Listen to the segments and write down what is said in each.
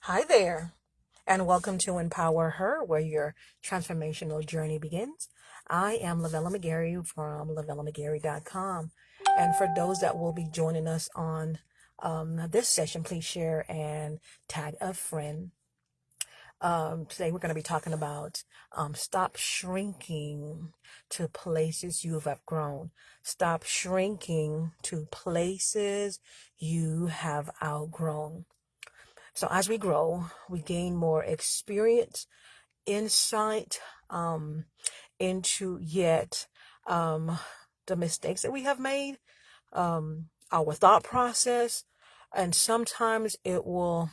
Hi there, and welcome to Empower Her, where your transformational journey begins. I am Lavella McGarry from lavellamcgarry.com. And for those that will be joining us on this session, please share and tag a friend. Today we're going to be talking about stop shrinking to places you've outgrown. Stop shrinking to places you have outgrown. So as we grow, we gain more experience, insight into yet the mistakes that we have made, our thought process, and sometimes it will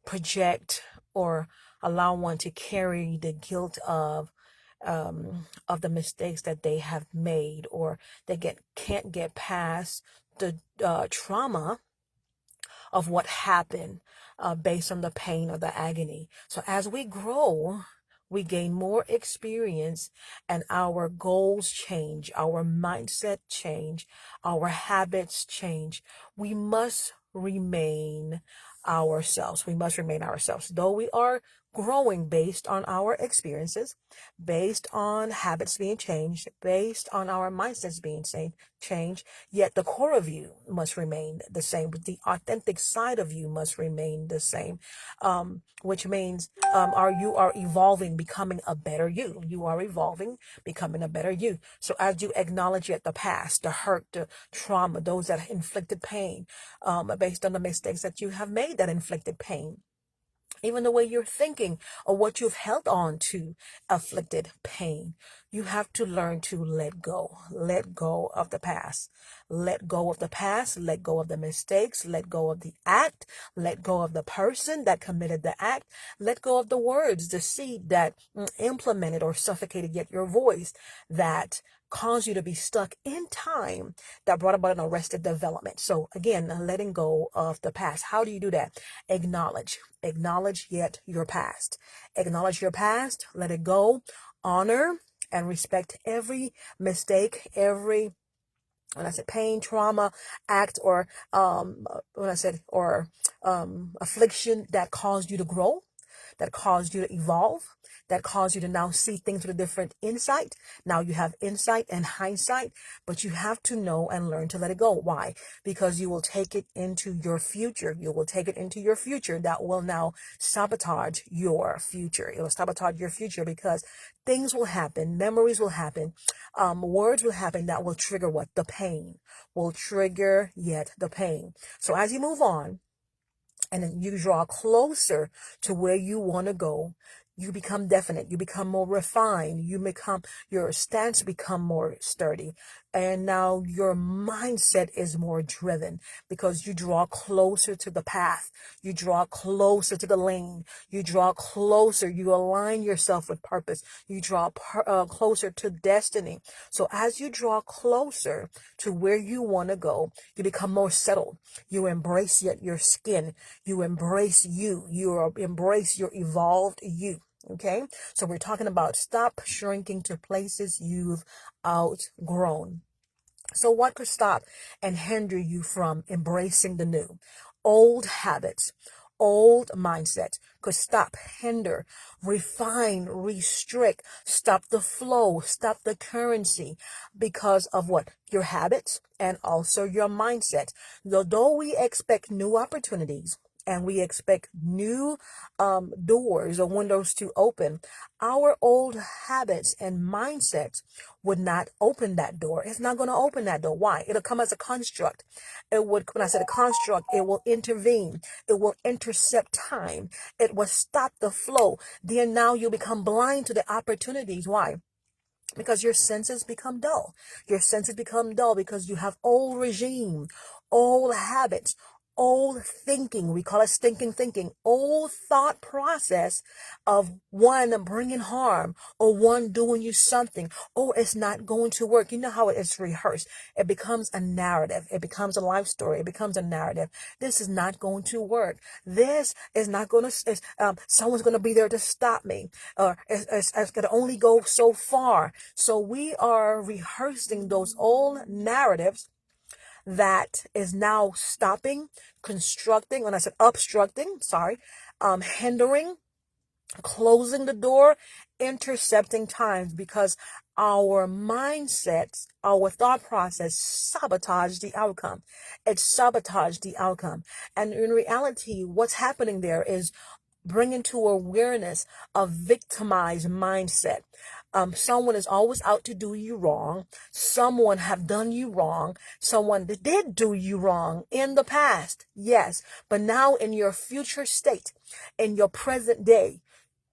project or allow one to carry the guilt of the mistakes that they have made, or they can't get past the trauma of what happened based on the pain or the agony. So as we grow, we gain more experience and our goals change, our mindset change, our habits change. We must remain ourselves. We must remain ourselves. Though we are growing based on our experiences, based on habits being changed, based on our mindsets being changed, yet the core of you must remain the same. But the authentic side of you must remain the same, which means you are evolving, becoming a better you. You are evolving, becoming a better you. So as you acknowledge yet the past, the hurt, the trauma, those that inflicted pain, based on the mistakes that you have made that inflicted pain, even the way you're thinking or what you've held on to afflicted pain. You have to learn to let go of the past, let go of the past, let go of the mistakes, let go of the act, let go of the person that committed the act, let go of the words, the seed that implemented or suffocated yet your voice that caused you to be stuck in time, that brought about an arrested development. So again, letting go of the past. How do you do that? Acknowledge yet your past. Acknowledge your past, let it go, honor and respect every mistake, every, when I said pain, trauma, act, or affliction that caused you to grow, that caused you to evolve, that caused you to now see things with a different insight. Now you have insight and hindsight, but you have to know and learn to let it go. Why? Because you will take it into your future. You will take it into your future that will now sabotage your future. It will sabotage your future because things will happen, memories will happen, words will happen that will trigger what? The pain. Will trigger yet the pain. So as you move on, and then you draw closer to where you want to go, you become definite, you become more refined, your stance become more sturdy, and now your mindset is more driven because you draw closer to the path, you draw closer to the lane, you draw closer, you align yourself with purpose, you draw closer to destiny. So as you draw closer to where you want to go, you become more settled, you embrace yet your skin, you embrace you embrace your evolved you. Okay, so we're talking about stop shrinking to places you've outgrown. So what could stop and hinder you from embracing the new? Old habits, old mindset could stop, hinder, refine, restrict, stop the flow, stop the currency because of what? Your habits and also your mindset. Though we expect new opportunities, and we expect new doors or windows to open, our old habits and mindsets would not open that door. It's not going to open that door. Why? It'll come as a construct. When I said a construct, it will intervene. It will intercept time. It will stop the flow. Then now you become blind to the opportunities. Why? Because your senses become dull. Your senses become dull because you have old regime, old habits, old thinking. We call it stinking thinking. Old thought process of one bringing harm or one doing you something. Oh, it's not going to work. You know how it's rehearsed. It becomes a narrative. It becomes a life story. It becomes a narrative. This is not going to work. This is not going to, someone's going to be there to stop me. Or it's going to only go so far. So we are rehearsing those old narratives that is now stopping, constructing, when I said obstructing, hindering, closing the door, intercepting times, because our mindsets, our thought process sabotage the outcome. It sabotaged the outcome. And in reality, what's happening there is bringing to awareness a victimized mindset. Someone is always out to do you wrong. Someone have done you wrong. Someone that did do you wrong in the past. Yes. But now in your future state, in your present day,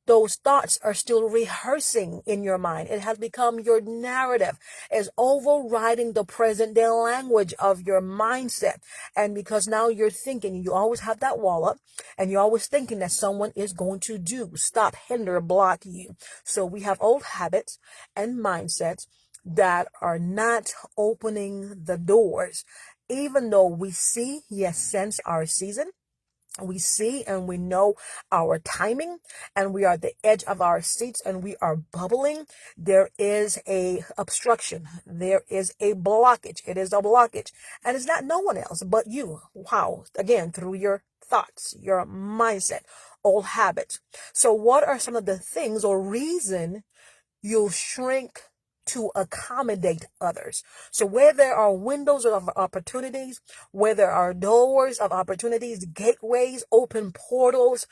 those thoughts are still rehearsing in your mind. It has become your narrative, is overriding the present day language of your mindset. And because now you're thinking, you always have that wall up, and you're always thinking that someone is going to stop, hinder, block you. So we have old habits and mindsets that are not opening the doors, even though we see, yes, sense our season. We see and we know our timing, and we are at the edge of our seats and we are bubbling. There is a obstruction. There is a blockage. It is a blockage. And it's not no one else but you. Wow. Again, through your thoughts, your mindset, old habits. So what are some of the things or reason you'll shrink to accommodate others? So where there are windows of opportunities, where there are doors of opportunities, gateways, open portals,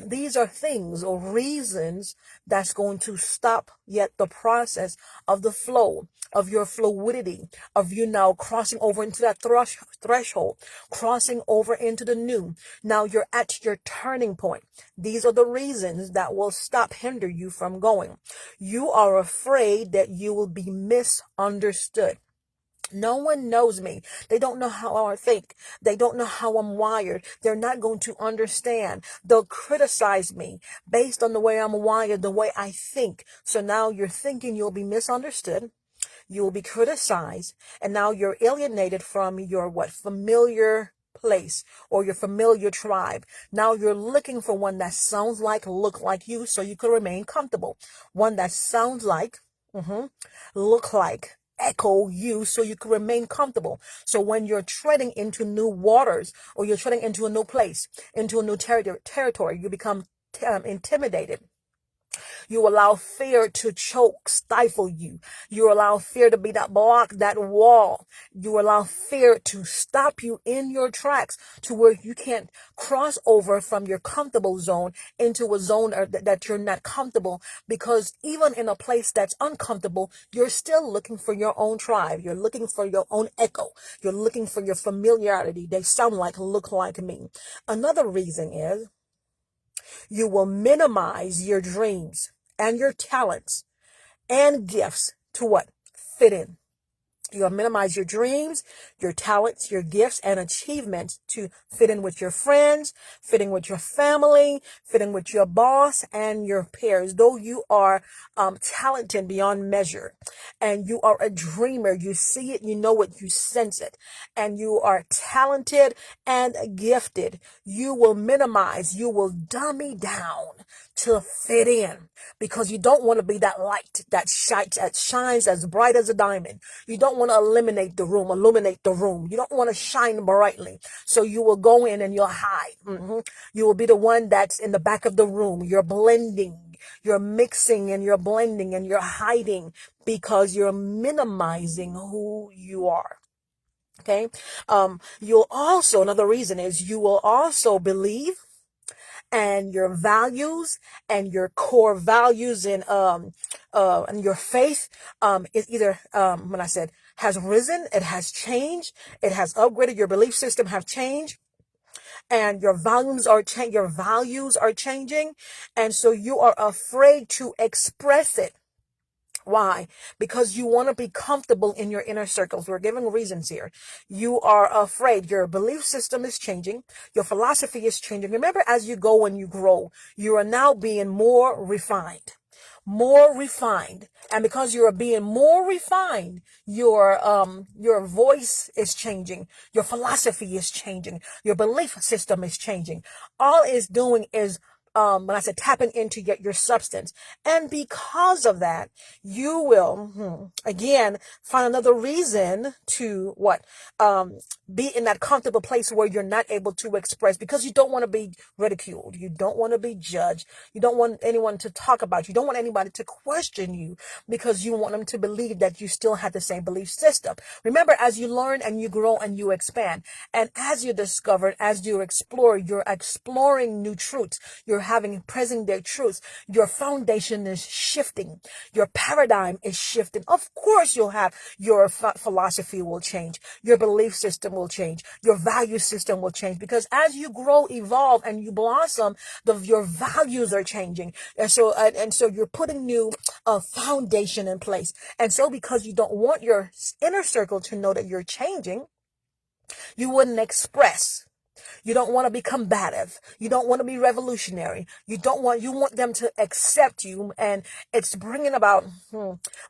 these are things or reasons that's going to stop yet the process of the flow, of your fluidity, of you now crossing over into that threshold, crossing over into the new. Now you're at your turning point. These are the reasons that will hinder you from going. You are afraid that you will be misunderstood. No one knows me. They don't know how I think. They don't know how I'm wired. They're not going to understand. They'll criticize me based on the way I'm wired, the way I think. So now you're thinking you'll be misunderstood. You will be criticized. And now you're alienated from your familiar place or your familiar tribe. Now you're looking for one that sounds like, look like you, so you can remain comfortable. One that sounds like, look like, echo you, so you can remain comfortable. So when you're treading into new waters, or you're treading into a new place, into a new territory, you become intimidated. You allow fear to choke, stifle you. You allow fear to be that block, that wall. You allow fear to stop you in your tracks to where you can't cross over from your comfortable zone into a zone that you're not comfortable, because even in a place that's uncomfortable, you're still looking for your own tribe. You're looking for your own echo. You're looking for your familiarity. They sound like, look like me. Another reason is you will minimize your dreams and your talents and gifts to what? Fit in. You'll minimize your dreams, your talents, your gifts, and achievements to fit in with your friends, fitting with your family, fitting with your boss and your peers. Though you are talented beyond measure, and you are a dreamer, you see it, you know it, you sense it, and you are talented and gifted, you will minimize, you will dummy down to fit in, because you don't want to be that light that shines as bright as a diamond. You don't want to illuminate the room. You don't want to shine brightly. So you will go in and you'll hide. You will be the one that's in the back of the room. You're blending, you're mixing, and you're blending, and you're hiding, because you're minimizing who you are. Okay. Another reason is you will also believe, and your values and your core values and your faith is either when I said has risen, it has changed, it has upgraded. Your belief system have changed, and your your values are changing, and so you are afraid to express it. Why? Because you want to be comfortable in your inner circles. We're giving reasons here. You are afraid. Your belief system is changing. Your philosophy is changing. Remember, as you go and you grow, you are now being more refined. More refined. And because you are being more refined, your voice is changing. Your philosophy is changing. Your belief system is changing. All it's doing is when I said tapping into your substance. And because of that, you will, again, find another reason to what? Be in that comfortable place where you're not able to express because you don't want to be ridiculed. You don't want to be judged. You don't want anyone to talk about you. You don't want anybody to question you because you want them to believe that you still have the same belief system. Remember, as you learn and you grow and you expand, and as you discover, as you explore, you're exploring new truths. You're having present day truths. Your foundation is shifting. Your paradigm is shifting. Of course, you'll have your philosophy will change. Your belief system will change. Your value system will change because as you grow, evolve, and you blossom, your values are changing. And so you're putting new foundation in place. And so because you don't want your inner circle to know that you're changing, you wouldn't express. You don't want to be combative. You don't want to be revolutionary. You want them to accept you. And it's bringing about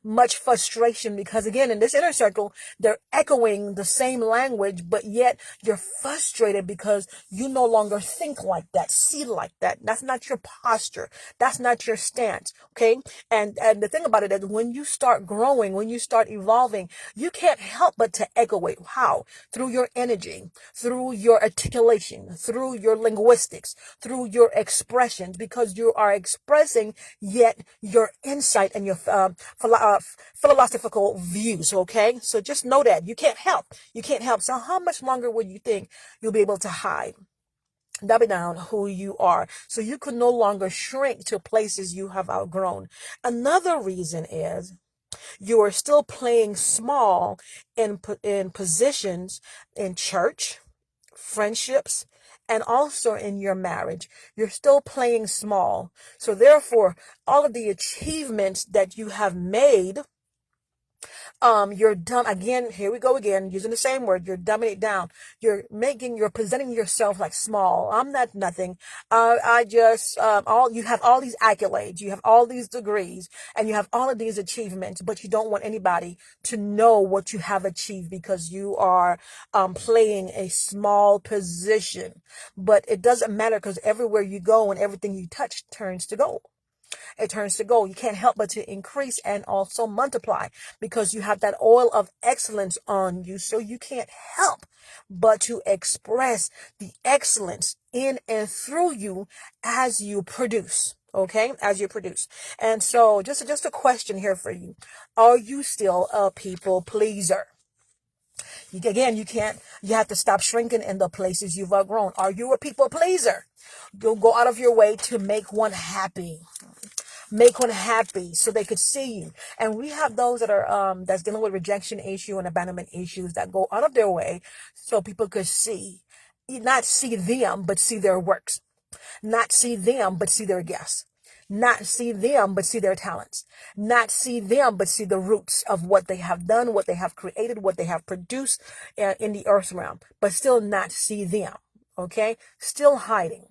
much frustration because again, in this inner circle, they're echoing the same language, but yet you're frustrated because you no longer think like that, see like that. That's not your posture. That's not your stance. Okay. And the thing about it is when you start growing, when you start evolving, you can't help but to echo it. How? Through your energy, through your articulation, through your linguistics, through your expressions, because you are expressing yet your insight and your philosophical views. Okay. So just know that you can't help. You can't help. So how much longer would you think you'll be able to hide? Dumb down who you are so you can no longer shrink to places you have outgrown. Another reason is you are still playing small in positions in church, friendships, and also in your marriage. You're still playing small. So therefore, all of the achievements that you have made, you're dumb again. Here we go again, using the same word. You're dumbing it down. You're presenting yourself like small. I'm not nothing. I just, you have all these accolades, you have all these degrees, and you have all of these achievements, but you don't want anybody to know what you have achieved because you are, playing a small position. But it doesn't matter because everywhere you go and everything you touch turns to gold. It turns to gold. You can't help but to increase and also multiply because you have that oil of excellence on you. So you can't help but to express the excellence in and through you as you produce. Okay, as you produce. And so just a question here for you. Are you still a people pleaser? You have to stop shrinking in the places you've outgrown. Are you a people pleaser? You'll go out of your way to make one happy so they could see you. And we have those that are that's dealing with rejection issue and abandonment issues that go out of their way so people could see, not see them, but see their works, not see them, but see their gifts, not see them, but see their talents, not see them, but see the roots of what they have done, what they have created, what they have produced in the earth realm, but still not see them. Okay. Still hiding.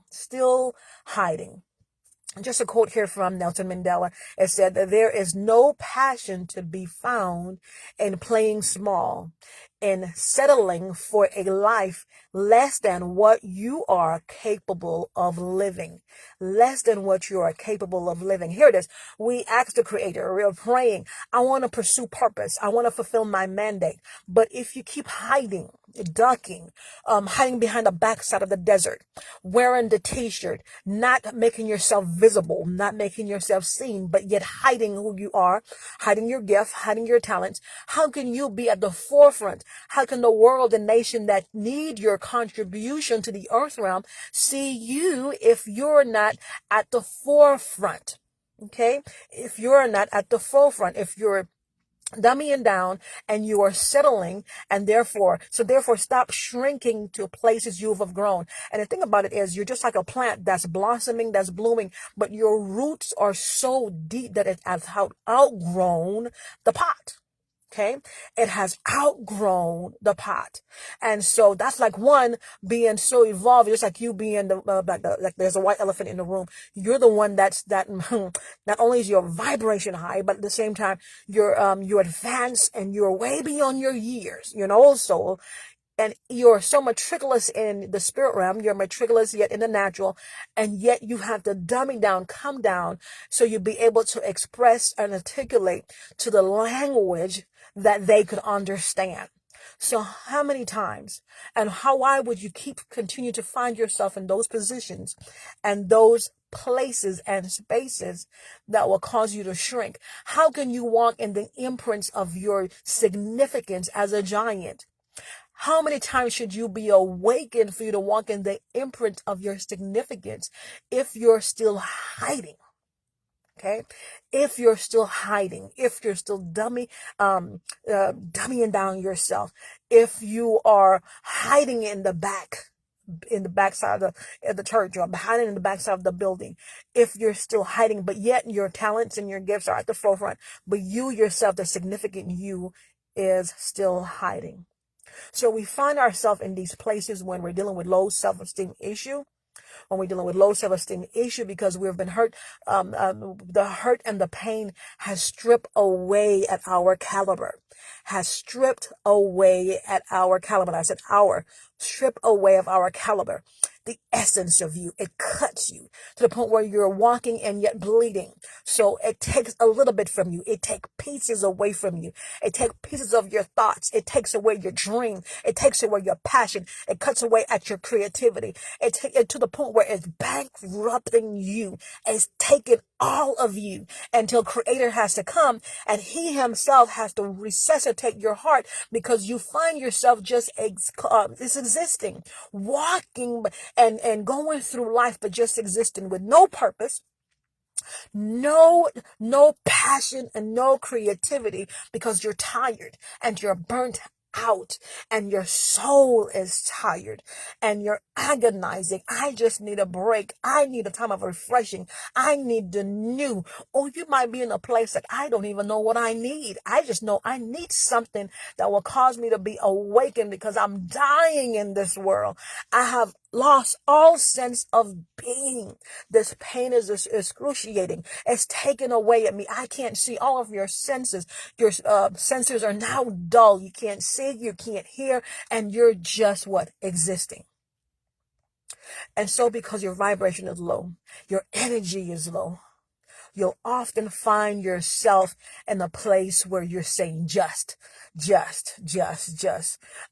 Just a quote here from Nelson Mandela. It said that there is no passion to be found in playing small, in settling for a life less than what you are capable of living. Less than what you are capable of living. Here it is. We ask the Creator, we're praying, I want to pursue purpose. I want to fulfill my mandate. But if you keep hiding, ducking, hiding behind the backside of the desert, wearing the t-shirt, not making yourself visible, not making yourself seen, but yet hiding who you are, hiding your gift, hiding your talents, how can you be at the forefront? How can the world and nation that need your contribution to the earth realm see you if you're not at the forefront? Okay? If you're not at the forefront, if you're dumbing down and you are settling, and therefore stop shrinking to places you have grown. And the thing about it is you're just like a plant that's blossoming, that's blooming, but your roots are so deep that it has outgrown the pot. Okay. It has outgrown the pot. And so that's like one being so evolved, just like you being like there's a white elephant in the room. You're the one that not only is your vibration high, but at the same time, you're advanced and you're way beyond your years, so and you're so meticulous in the spirit realm, you're meticulous yet in the natural, and yet you have to dummy down, come down, so you'll be able to express and articulate to the language that they could understand. So how many times and why would you continue to find yourself in those positions and those places and spaces that will cause you to shrink? How can you walk in the imprints of your significance as a giant? How many times should you be awakened for you to walk in the imprint of your significance if you're still hiding? Okay. If you're still hiding, if you're still dummying down yourself, if you are hiding in the backside of the church, or hiding in the backside of the building, if you're still hiding, but yet your talents and your gifts are at the forefront, but you yourself, the significant you, is still hiding. So we find ourselves in these places when we're dealing with low self-esteem issue, because we've been hurt. The hurt and the pain has stripped away at our caliber, I said strip away of our caliber, the essence of you. It cuts you to the point where you're walking and yet bleeding. So it takes a little bit from you. It takes pieces away from you. It takes pieces of your thoughts. It takes away your dream. It takes away your passion. It cuts away at your creativity. It to the point where it's bankrupting you. It's taking all of you until Creator has to come and He Himself has to resuscitate your heart, because you find yourself just existing, walking and going through life, but just existing with no purpose, no passion, and no creativity, because you're tired and you're burnt out and your soul is tired and you're agonizing. I just need a break. I need a time of refreshing. I need the new. Or you might be in a place that I don't even know what I need. I just know I need something that will cause me to be awakened, because I'm dying in this world. I have lost all sense of being. This pain is excruciating. It's taken away at me. I can't see all of your senses. Your senses are now dull. You can't see, you can't hear, and you're just existing. And so because your vibration is low, your energy is low, you'll often find yourself in a place where you're saying just.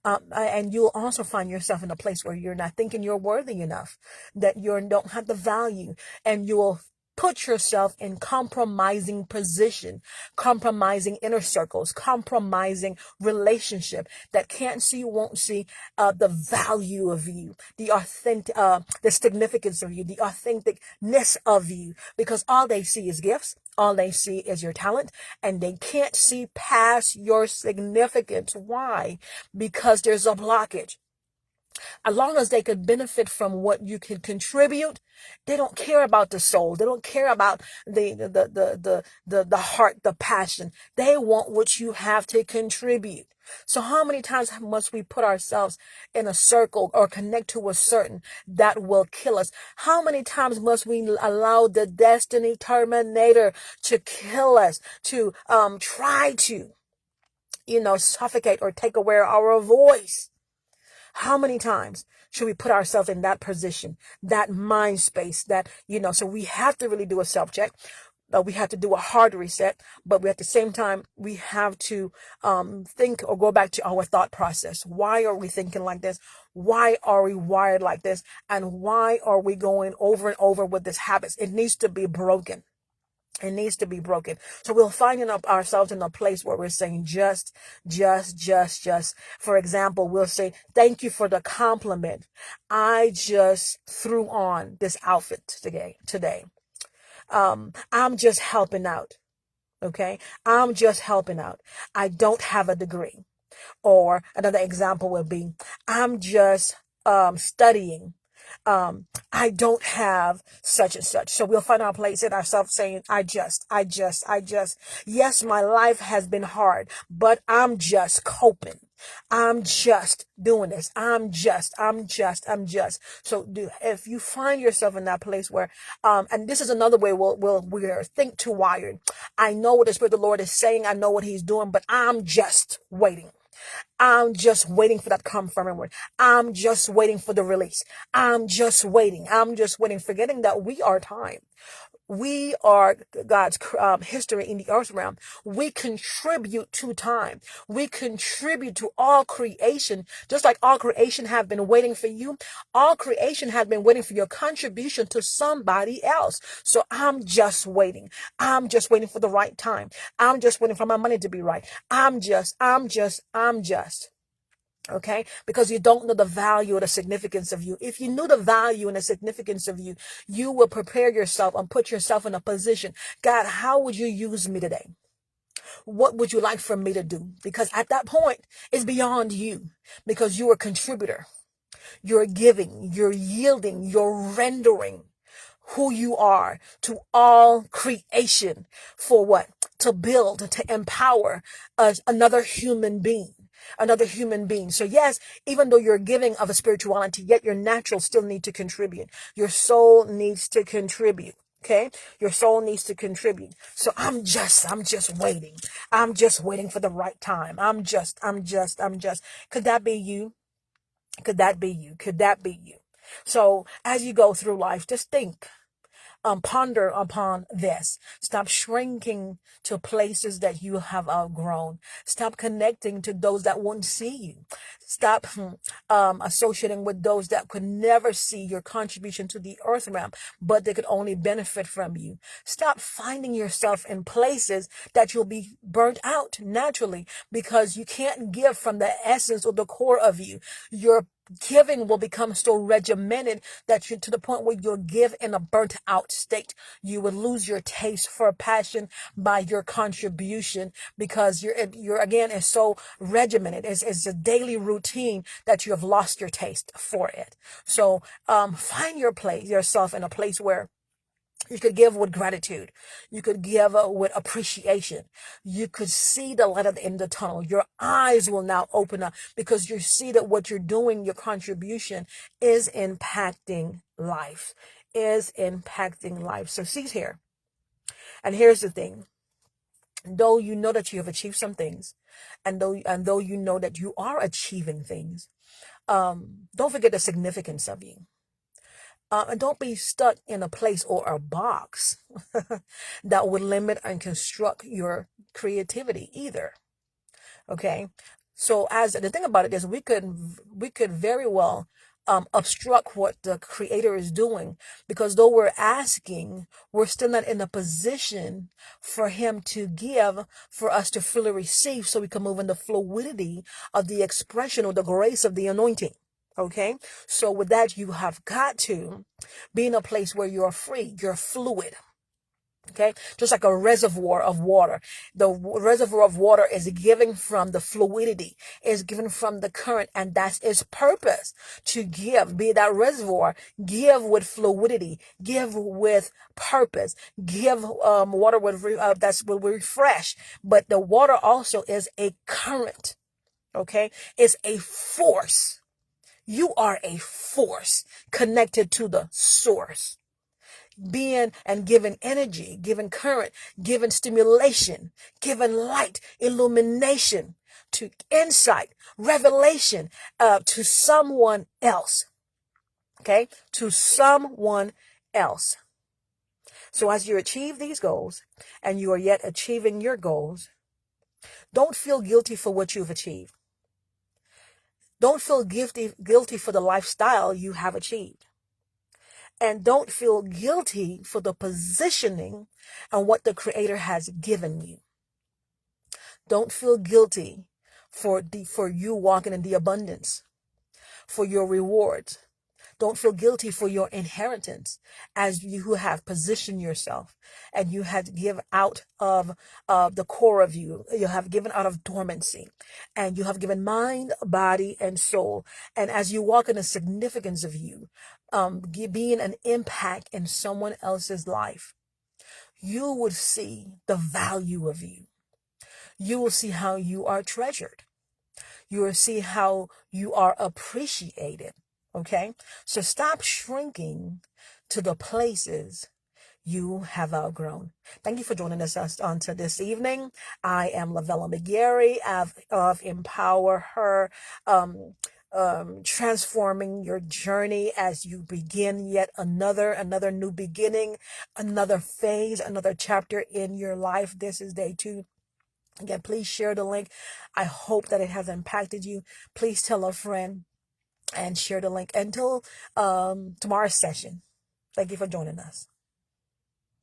And you'll also find yourself in a place where you're not thinking you're worthy enough, that you don't have the value, and you will put yourself in compromising position, compromising inner circles, compromising relationship that can't see, won't see the value of you, the authentic, the significance of you, the authenticness of you, because all they see is gifts. All they see is your talent, and they can't see past your significance. Why? Because there's a blockage. As long as they could benefit from what you can contribute, they don't care about the soul. They don't care about the heart, the passion. They want what you have to contribute. So how many times must we put ourselves in a circle or connect to a certain that will kill us? How many times must we allow the destiny terminator to kill us, to try to, suffocate or take away our voice? How many times should we put ourselves in that position, that mind space, so we have to really do a self-check. We have to do a hard reset, but at the same time, we have to think or go back to our thought process. Why are we thinking like this? Why are we wired like this? And why are we going over and over with this habits? It needs to be broken. It needs to be broken. So we'll find ourselves in a place where we're saying just. For example, we'll say, thank you for the compliment. I just threw on this outfit today. I'm just helping out. Okay. I'm just helping out. I don't have a degree. Or another example would be, I'm just studying. I don't have such and such. So we'll find our place in ourselves saying, I just. Yes, my life has been hard, but I'm just coping. I'm just doing this. I'm just. So if you find yourself in that place where, and this is another way we're think too wired. I know what the Spirit of the Lord is saying. I know what He's doing, but I'm just waiting. I'm just waiting for that confirming word. I'm just waiting for the release. I'm just waiting. I'm just waiting, forgetting that we are time. We are God's history in the earth realm. We contribute to time. We contribute to all creation, just like all creation have been waiting for you. All creation has been waiting for your contribution to somebody else. So I'm just waiting. I'm just waiting for the right time. I'm just waiting for my money to be right. I'm just. Okay, because you don't know the value or the significance of you. If you knew the value and the significance of you, you will prepare yourself and put yourself in a position. God, how would you use me today? What would you like for me to do? Because at that point, it's beyond you, because you're a contributor. You're giving, you're yielding, you're rendering who you are to all creation for what? To build, to empower another human being. Another human being. So yes, even though you're giving of a spirituality, yet your natural still need to contribute. Your soul needs to contribute. Okay. Your soul needs to contribute. So I'm just waiting. I'm just waiting for the right time. I'm just. Could that be you? Could that be you? Could that be you? So as you go through life, just think, ponder upon this. Stop shrinking to places that you have outgrown. Stop connecting to those that won't see you. Stop associating with those that could never see your contribution to the earth realm, but they could only benefit from you. Stop finding yourself in places that you'll be burnt out naturally, because you can't give from the essence or the core of you. Your giving will become so regimented that you, to the point where you'll give in a burnt out state. You will lose your taste for passion by your contribution, because you're again, is so regimented. It's a daily routine that you have lost your taste for it. So find yourself in a place where you could give with gratitude. You could give with appreciation. You could see the light at the end of the tunnel. Your eyes will now open up, because you see that what you're doing, your contribution, is impacting life. Is impacting life. So see here. And here's the thing. Though you know that you have achieved some things, and though you know that you are achieving things, don't forget the significance of you. And don't be stuck in a place or a box that would limit and construct your creativity either. Okay. So as the thing about it is, we could very well obstruct what the creator is doing, because though we're asking, we're still not in a position for him to give, for us to fully receive, so we can move in the fluidity of the expression or the grace of the anointing. Okay. So with that, you have got to be in a place where you're free, you're fluid. Okay. Just like a reservoir of water. The reservoir of water is given from the fluidity, is given from the current, and that's its purpose, to give. Be that reservoir, give with fluidity, give with purpose, give water with that's will refresh. But the water also is a current. Okay. It's a force. You are a force connected to the source, being and giving energy, giving current, giving stimulation, giving light, illumination, to insight, revelation, to someone else. Okay. To someone else. So as you achieve these goals, and you are yet achieving your goals, don't feel guilty for what you've achieved. Don't feel guilty for the lifestyle you have achieved. And don't feel guilty for the positioning and what the Creator has given you. Don't feel guilty for you walking in the abundance, for your rewards. Don't feel guilty for your inheritance, as you have positioned yourself and you have given out of the core of you. You have given out of dormancy, and you have given mind, body, and soul. And as you walk in the significance of you, being an impact in someone else's life, you would see the value of you. You will see how you are treasured. You will see how you are appreciated. Okay. So stop shrinking to the places you have outgrown. Thank you for joining us on to this evening. I am Lavella McGarry of Empower Her. Transforming your journey as you begin yet another new beginning, another phase, another chapter in your life. This is day 2. Again, please share the link. I hope that it has impacted you. Please tell a friend and share the link until tomorrow's session. Thank you for joining us.